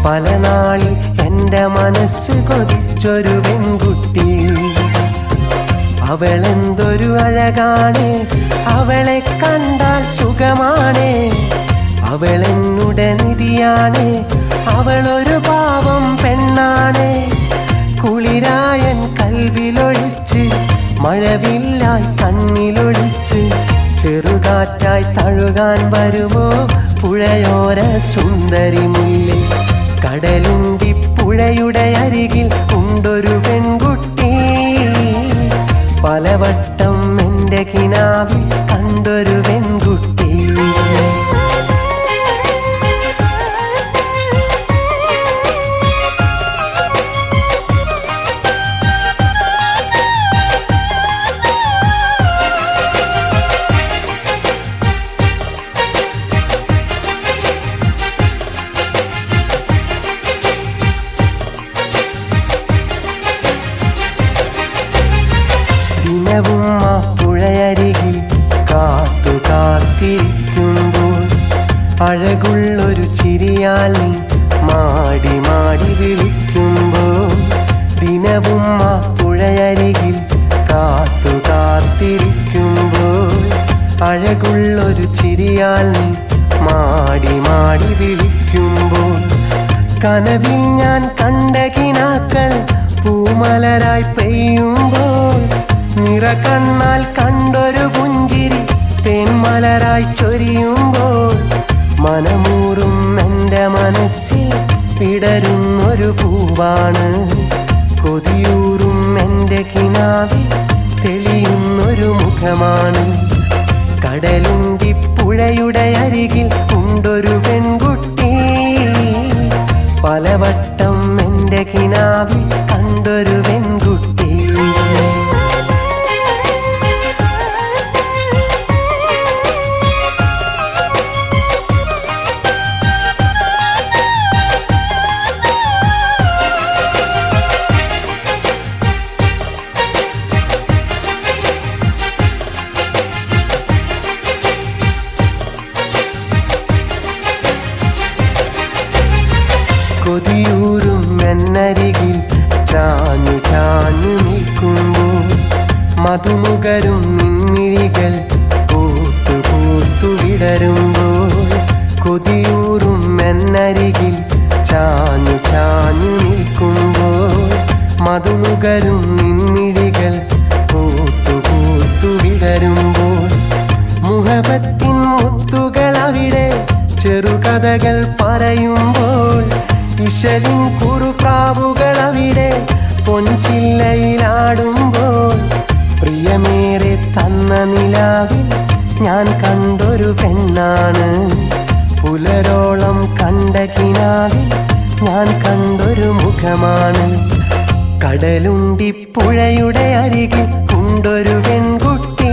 പല നാളിൽ എൻ്റെ മനസ്സ് കൊതിച്ചൊരു പെൺകുട്ടി. അവളെന്തൊരു അഴകാണ്, അവളെ കണ്ടാൽ സുഖമാണ്. അവളെന്നുടെ നിധിയാണ്, അവളൊരു പാവം പെണ്ണാണ്. കുളിരായൻ കൽവിലൊളിച്ച്, മഴവില്ലായി കണ്ണിലൊളിച്ച്, ചെറുകാറ്റായി തഴുകാൻ വരുമോ പുഴയോര സുന്ദരി മുല്ലേ. കടലുണ്ടി പുഴയുടെ അരികിൽ ഉണ്ടൊരു പെൺകുട്ടി. പലവട്ടം എൻ്റെ കിനാവിൽ കണ്ടൊരു പെൺകുട്ടി. ദിനവും ആ പുഴയരികിൽ കാത്തു കാത്തിരിക്കുമ്പോൾ അഴകുള്ളൊരു ചിരിയാൽ നീ മാടി മാടി വിളിക്കുമ്പോൾ. ദിനവും ആ പുഴയരികിൽ കാത്തു കാത്തിരിക്കുമ്പോൾ അഴകുള്ളൊരു ചിരിയാൽ നീ മാടി മാടി വിളിക്കുമ്പോൾ. കനവിൽ ഞാൻ കണ്ട കിനാക്കൾ പൂമലരായി പെയ്യുമ്പോൾ, നിറകണ്ണാൽ കണ്ടൊരു പുഞ്ചിരി തേന്മലരായി ചൊരിയുമ്പോൾ, മനമൂറും എൻ്റെ മനസ്സിൽ വിടരുന്നൊരു പൂവാണ്. കൊതിയൂറും എൻ്റെ കിനാവിൽ തെളിയുന്നൊരു മുഖമാണ്. കടലുണ്ടി പുഴയുടെ അരികിൽ ഉണ്ടൊരു പെൺകുട്ടി. പലവട്ടം എൻ്റെ കിനാവിൽ കണ്ടൊരു പെൺകുട്ടി. കൊതിയൂറും എന്നരികിൽ ചാഞ്ഞു ചാഞ്ഞു നിൽക്കുമ്പോൾ, മധുമുകരും നിൻമിഴികൾ പൂത്തു പൂത്തു വിടരുമ്പോൾ. കൊതിയൂറും എന്നരികിൽ ചാഞ്ഞു ചാഞ്ഞു നിൽക്കുമ്പോൾ, മധുമുകരും നിൻമിഴികൾ പൂത്തു പൂത്തു വിടരുമ്പോൾ. മുഹബത്തിൻ മുത്തുകൾ അവിടെ ചെറുകഥകൾ പറയുമ്പോൾ, ഇശലിൻ കുറുപ്രാവുകൾ അവിടെ പൊൻചില്ലയിലാടുമ്പോൾ. പ്രിയമേറെ തന്ന നിലാവിൽ ഞാൻ കണ്ടൊരു പെണ്ണാണ്. പുലരോളം കണ്ട കിനാവിൽ ഞാൻ കണ്ടൊരു മുഖമാണ്. കടലുണ്ടി പുഴയുടെ അരികിൽ ഉണ്ടൊരു പെൺകുട്ടി.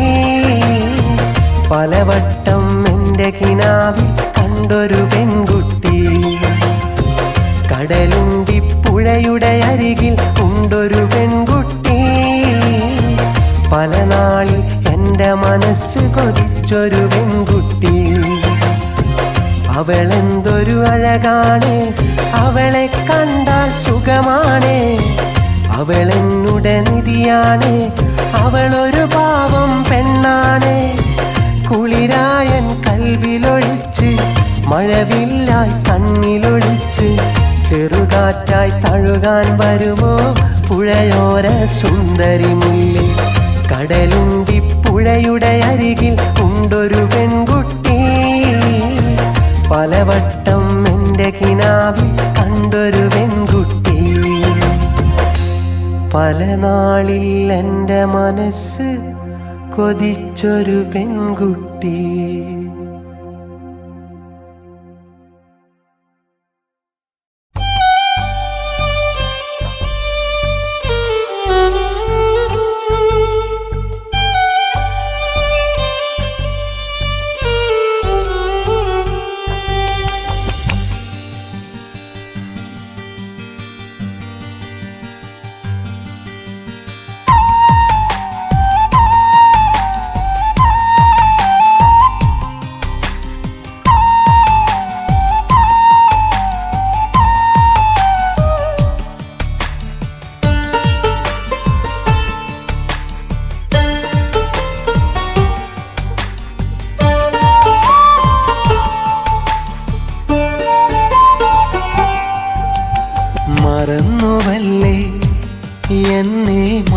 പലവട്ടം എൻ്റെ കിനാവിൽ കണ്ടൊരു പെൺകുട്ടി. കടലുണ്ടി പുഴയുടെ അരികിൽ ഉണ്ടൊരു പെൺകുട്ടി. പല നാളിൽ എൻ്റെ മനസ്സ് കൊതിച്ചൊരു പെൺകുട്ടി. അവളെന്തൊരു അഴകാണ്, അവളെ കണ്ടാൽ സുഖമാണ്. അവളെന്നുടെ നിധിയാണ്, അവളൊരു പാവം പെണ്ണാണ്. കുളിരായൻ കൽവിലൊളിച്ച്, മഴവില്ലായി കണ്ണിലൊളിച്ച്, ചെറുകാറ്റായി തഴുകാൻ വരുമോ പുഴയോര സുന്ദരി മുല്ലേ. കടലുണ്ടി പുഴയുടെ അരികിൽ ഉണ്ടൊരു പെൺകുട്ടി. പലവട്ടം എൻ്റെ കിനാവിൽ കണ്ടൊരു പെൺകുട്ടി. പല നാളിൽ എൻ്റെ മനസ്സ് കൊതിച്ചൊരു പെൺകുട്ടി.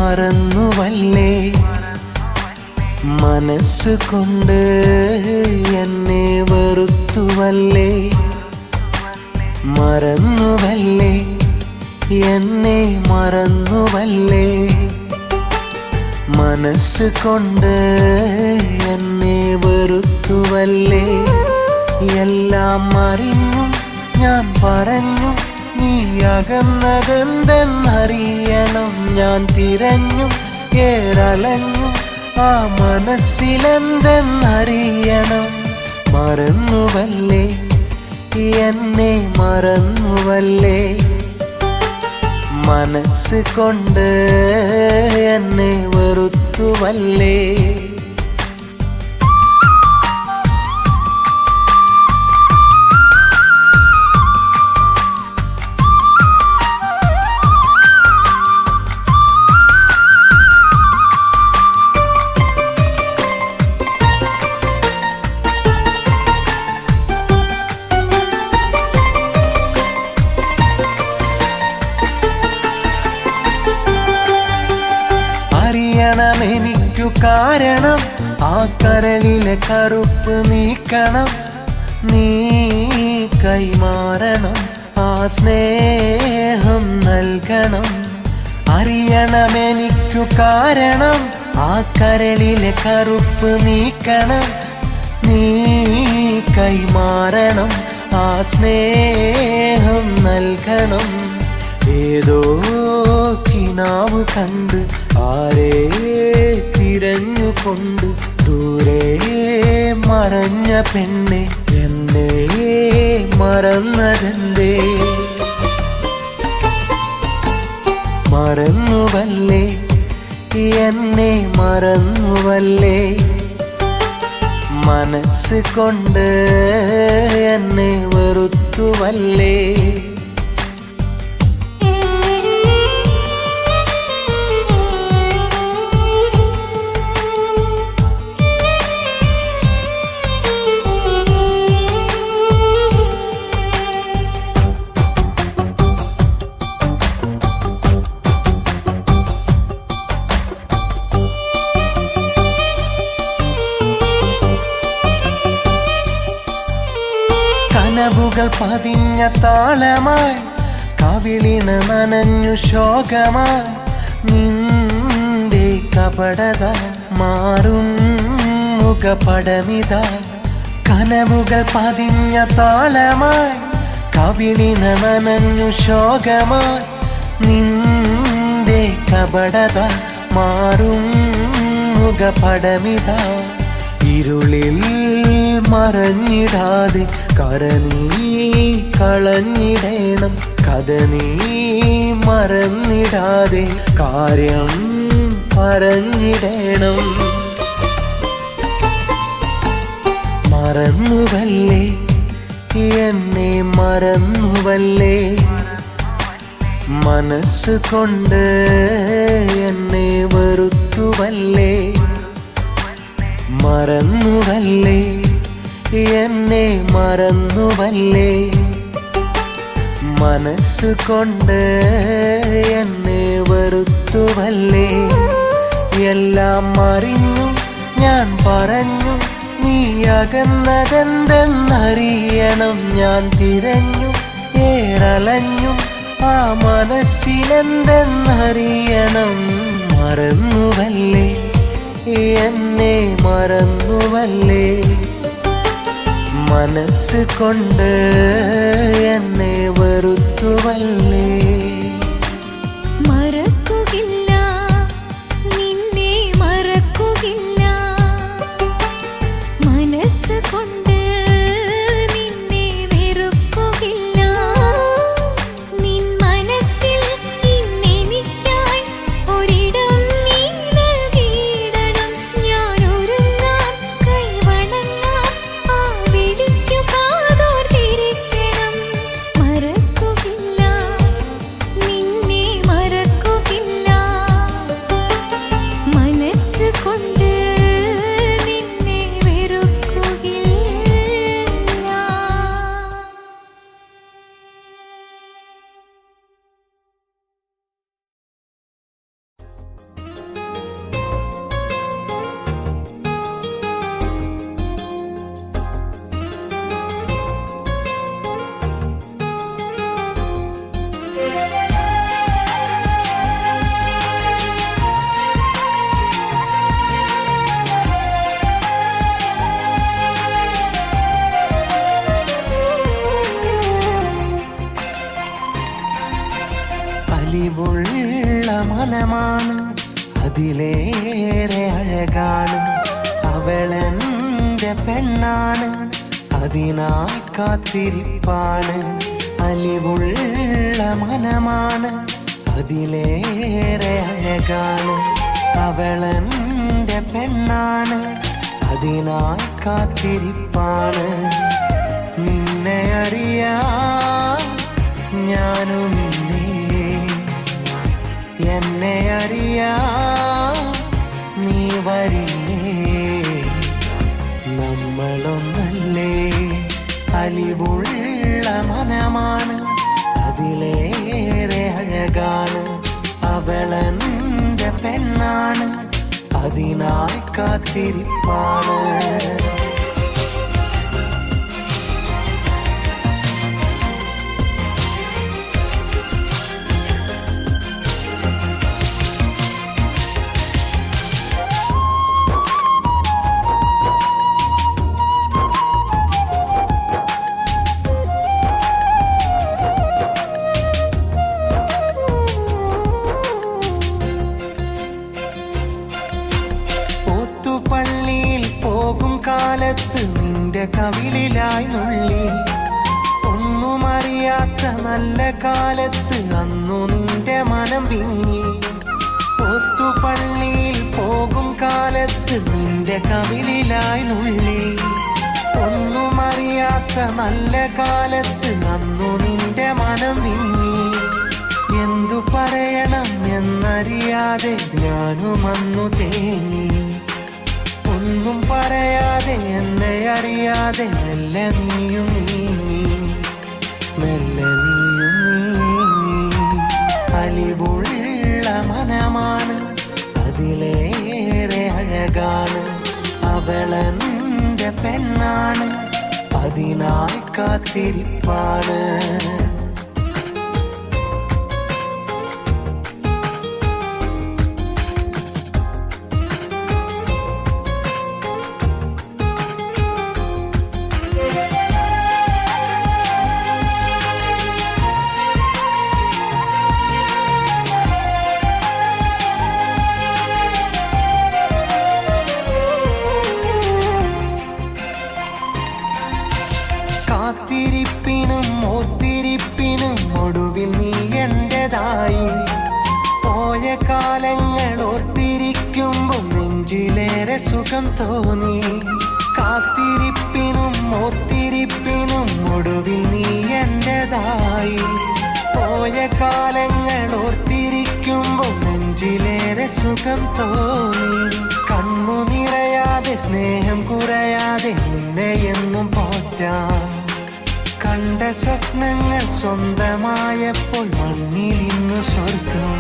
മറന്നുവല്ലേ, മനസ്സുകൊണ്ട് എന്നെ വെറുത്തുവല്ലേ, മറന്നുവല്ലേ, എന്നെ മറന്നുവല്ലേ, മനസ്സുകൊണ്ട് എന്നെ വെറുത്തുവല്ലേ. എല്ലാം അറിഞ്ഞു ഞാൻ പറഞ്ഞു, നീ അകന്നതെന്തെന്നറിയണം. ഞാൻ തിരഞ്ഞു ഏറലഞ്ഞു, ആ മനസ്സിലെന്തെന്നറിയണം. മറന്നുവല്ലേ, എന്നെ മറന്നുവല്ലേ, മനസ്സുകൊണ്ട് എന്നെ വെറുത്തുവല്ലേ. എനിക്കു കാരണം ആ കരളിലെ കറുപ്പ് നീക്കണം. നീ കൈമാറണം, ആ സ്നേഹം നൽകണം. അറിയണം എനിക്കു കാരണം ആ കരളിലെ കറുപ്പ് നീക്കണം. നീ കൈമാറണം, ആ സ്നേഹം നൽകണം. ഏതോ കിനാവ് കണ്ട് ആരേ തിരഞ്ഞുകൊണ്ട് ദൂരെ മറഞ്ഞ പെണ്ണെ, എന്നെ മറന്നതെന്തേ? മറന്നുവല്ലേ, എന്നെ മറന്നുവല്ലേ, മനസ്സുകൊണ്ട് എന്നെ വെറുത്തുവല്ലേ. കനവുകൾ പതിഞ്ഞ താളമായി, കവിളിന് നനഞ്ഞു ശോകമായി. നിന്റെ കപടത മാറും മുഖപടമിത. കനവുകൾ പതിഞ്ഞ താളമായി, കവിളിന് നനഞ്ഞു ശോകമായി. നിന്റെ കപടത മാറും മുഖപടമിത. ഇരുളിൽ മറഞ്ഞിടാതെ കരനീ കളഞ്ഞിടേണം. കഥ നീ മറന്നിടാതെ കാര്യം പറഞ്ഞിടേണം. മറന്നുവല്ലേ, എന്നെ മറന്നുവല്ലേ, മനസ്സുകൊണ്ട് എന്നെ വെറുത്തുവല്ലേ. മറന്നുവല്ലേ, എന്നെ മറന്നുവല്ലേ, മനസ്സുകൊണ്ട് എന്നെ വെറുത്തുവല്ലേ. എല്ലാം അറിഞ്ഞു ഞാൻ പറഞ്ഞു, നീ അകന്നതെന്തെന്നറിയണം. ഞാൻ തിരഞ്ഞു ഏറലഞ്ഞു, ആ മനസ്സിലെന്തെന്നറിയണം. മറന്നുവല്ലേ, എന്നെ മറന്നുവല്ലേ, മനസ്സുകൊണ്ട് എന്നെ വെറുത്തുവല്ലേ. മറക്കുകയില്ല, നിന്നെ മറക്കുകയില്ല, മനസ്സുകൊണ്ട് നിന്നെ വെറുക്കുകയില്ല. നിൻ മനസ്സിൽ ഇന്നെനിക്കായി ഒരിടം നീ നൽകിയിടണം. ഞാൻ ഒരുങ്ങാം, കൈവണങ്ങാം, ആ വിളിക്കു കാതോർത്തിരിക്കണം. അലിവുള്ള മനമാണ്, അതിലേറെ അഴകാണ്. അവളെന്റെ പെണ്ണാണ്, അതിനായി കാത്തിരിപ്പാണ്. അലിവുള്ള മനമാണ്, അതിലേറെ അഴകാണ്. അവളെന്റെ പെണ്ണാണ്, അതിനായി കാത്തിരിപ്പാണ്. നിന്നെ അറിയാൻ ഞാനും ഇല്ലേ, എന്നെ അറിയാൻ നീ വരില്ലേ, നമ്മളൊന്നല്ലേ. അലിവുള്ള മനമാണ്, അതിലേറെ അഴകാണ്. അവളെന്റെ പെണ്ണാണ്, അതിനായി കാത്തിരിപ്പാണ്. പള്ളിയിൽ പോകും കാലത്ത് നിന്റെ കവിളിലായി നുള്ളി, ഒന്നും അറിയാത്ത നല്ല കാലത്ത് അന്നു നിന്റെ മനം വിങ്ങി. പള്ളിയിൽ പോകും കാലത്ത് നിന്റെ കവിളിലായി നുള്ളി, ഒന്നും അറിയാത്ത നല്ല കാലത്ത് അന്നു നിന്റെ മനം വിങ്ങി. എന്തു പറയണം എന്നറിയാതെ ഞാനും അന്നു തേങ്ങി. ഒന്നും പറയാതെ എന്നെ അറിയാതെ മെല്ലെ നീയും നീങ്ങി, മെല്ലെ നീയും നീങ്ങി. അലിവുള്ള മനമാണ്, അതിലേറെ അഴകാണ്. അവളെന്റെ പെണ്ണാണ്, അതിനായി കാത്തിരിപ്പാണ്. കാത്തിരിപ്പിനും ഓത്തിരിപ്പിനും ഒടുവിൽ നീ എന്റേതായി. പോയ കാലങ്ങൾ ഓർത്തിരിക്കുമ്പോൾ നെഞ്ചിലേറെ സുഖം തോന്നി. കാത്തിരിപ്പിനും ഓത്തിരിപ്പിനും ഒടുവിൽ നീ എന്റേതായി. പോയ കാലങ്ങൾ ഓർത്തിരിക്കുമ്പോൾ നെഞ്ചിലേറെ സുഖം തോന്നി. കണ്ണു നിറയാതെ സ്നേഹം കുറയാതെ നിന്നെ എന്നും പോറ്റാം. കണ്ട സ്വപ്നങ്ങൾ സ്വന്തമായപ്പോൾ മണ്ണിലിന്നു സ്വർഗം,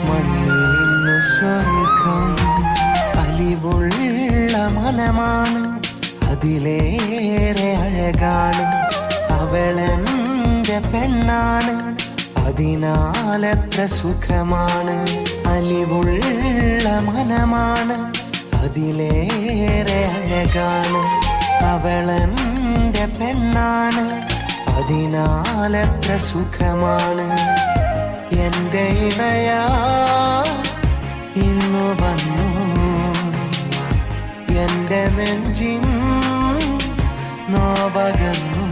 മണ്ണിലിന്നു സ്വർഗം. അലിവുള്ള മനമാണ്, അതിലേറെ അഴകാണ്. അവളെന്റെ പെണ്ണാണ്, അതിനാലത്ര സുഖമാണ്. അലിവുള്ള മനമാണ്, അതിലേറെ അഴകാണ്. അവളെന്റെ പെണ്ണാണ്, അതിനാലത്ര സുഖമാണ്. എന്റെ ഇണയാ ഇന്നു വന്നു, എന്റെ നെഞ്ചിൻ നോവകന്നു.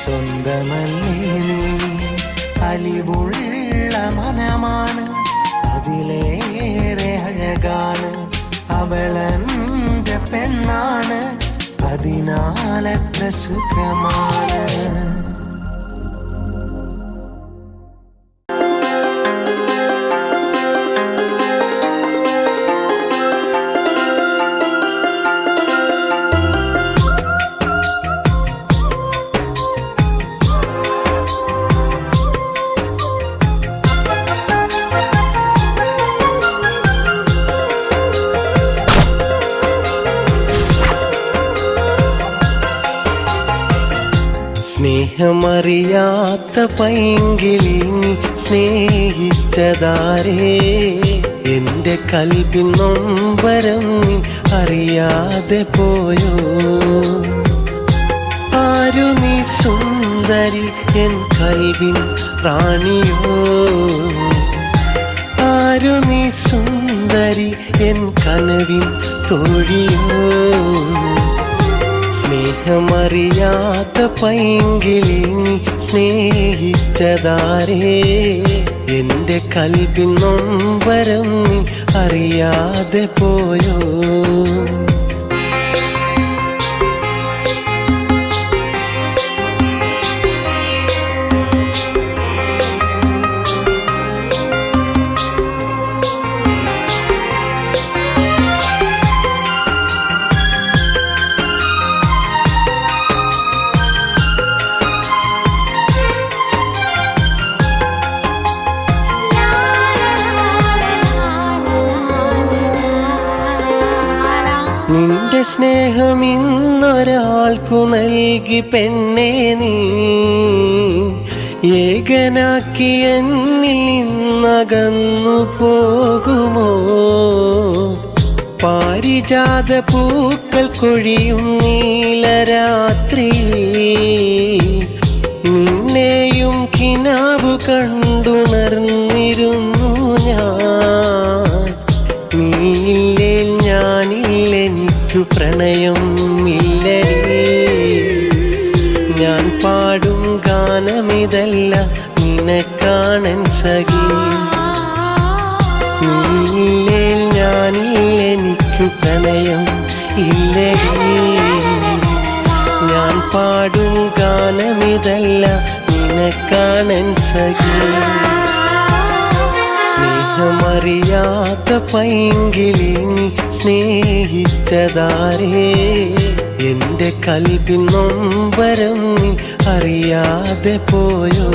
സ്വന്തമല്ലേ നീ, അലിവുള്ള മനമാണ്, അതിലേറെ അഴകാണ്. അവളെന്റെ പെണ്ണാണ്, അതിനാലത്ര സുഖമാണ്. സ്നേഹമറിയാത്ത പൈങ്കിളി നീ സ്നേഹിച്ചതാരേ, എന്റെ കൽബിൻ നൊമ്പരം നീ അറിയാതെ പോയോ. ആരു നീ സുന്ദരി സുന്ദരി എൻ കൽവിൻ റാണിയോ ആരു നീ സുന്ദരി എൻ കനവിൻ തോഴിയോ സ്നേഹമറിയാത്ത പൈങ്കിളി നീ സ്നേഹിച്ചതാരേ എന്റെ കൽവിൻ നൊമ്പരം നീ അറിയാതെ പോയോ നിന്റെ സ്നേഹം ഇന്നൊരാൾക്കു നൽകി പെണ്ണേ നീ ഏകനാക്കി എന്നിൽ നിന്നകന്നു പോകുമോ പാരിജാത പൂക്കൾ കൊഴിയും നീലരാത്രിയിൽ നിന്നെയും കിനാവു കണ്ടുണർന്നിരുന്നു ഞാൻ നീയില്ലേ ഞാനില്ലെനിക്കു പ്രണയം ഇല്ലടി ഞാൻ പാടും ഗാനമിതല്ല നിനക്കാണൻ സഖി നീയില്ലേ ഞാനില്ലെനിക്കു പ്രണയം ഇല്ലടി ഞാൻ പാടും ഗാനമിതല്ല നിനക്കാണൻ സഖി സ്നേഹമറിയാത്ത പൈങ്കിളി നീ സ്നേഹിച്ചതാരേ എന്റെ കൽവിൻ നൊമ്പരം നീ അറിയാതെ പോയോ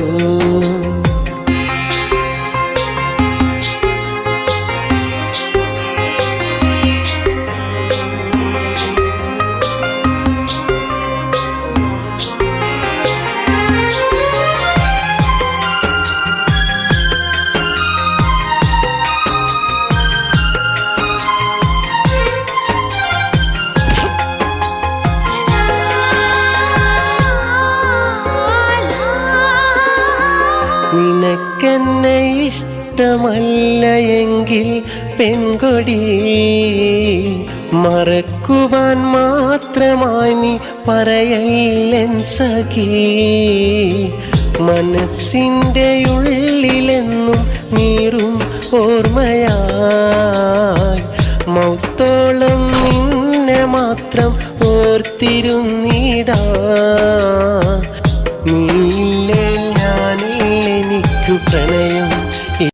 നിനക്കെന്നെ ഇഷ്ടമല്ല എങ്കിൽ പെൺകൊടി മറക്കുവാൻ മാത്രമായി നീ പറയല്ലെൻ സഖി മനസ്സിൻ്റെ ഉള്ളിലെന്നും നീറും ഓർമ്മയായി മൗത്തോളം നിന്നെ മാത്രം ഓർത്തിരുന്നിടാ നീയില്ലേ ഞാനില്ലെനിക്കു പ്രണയം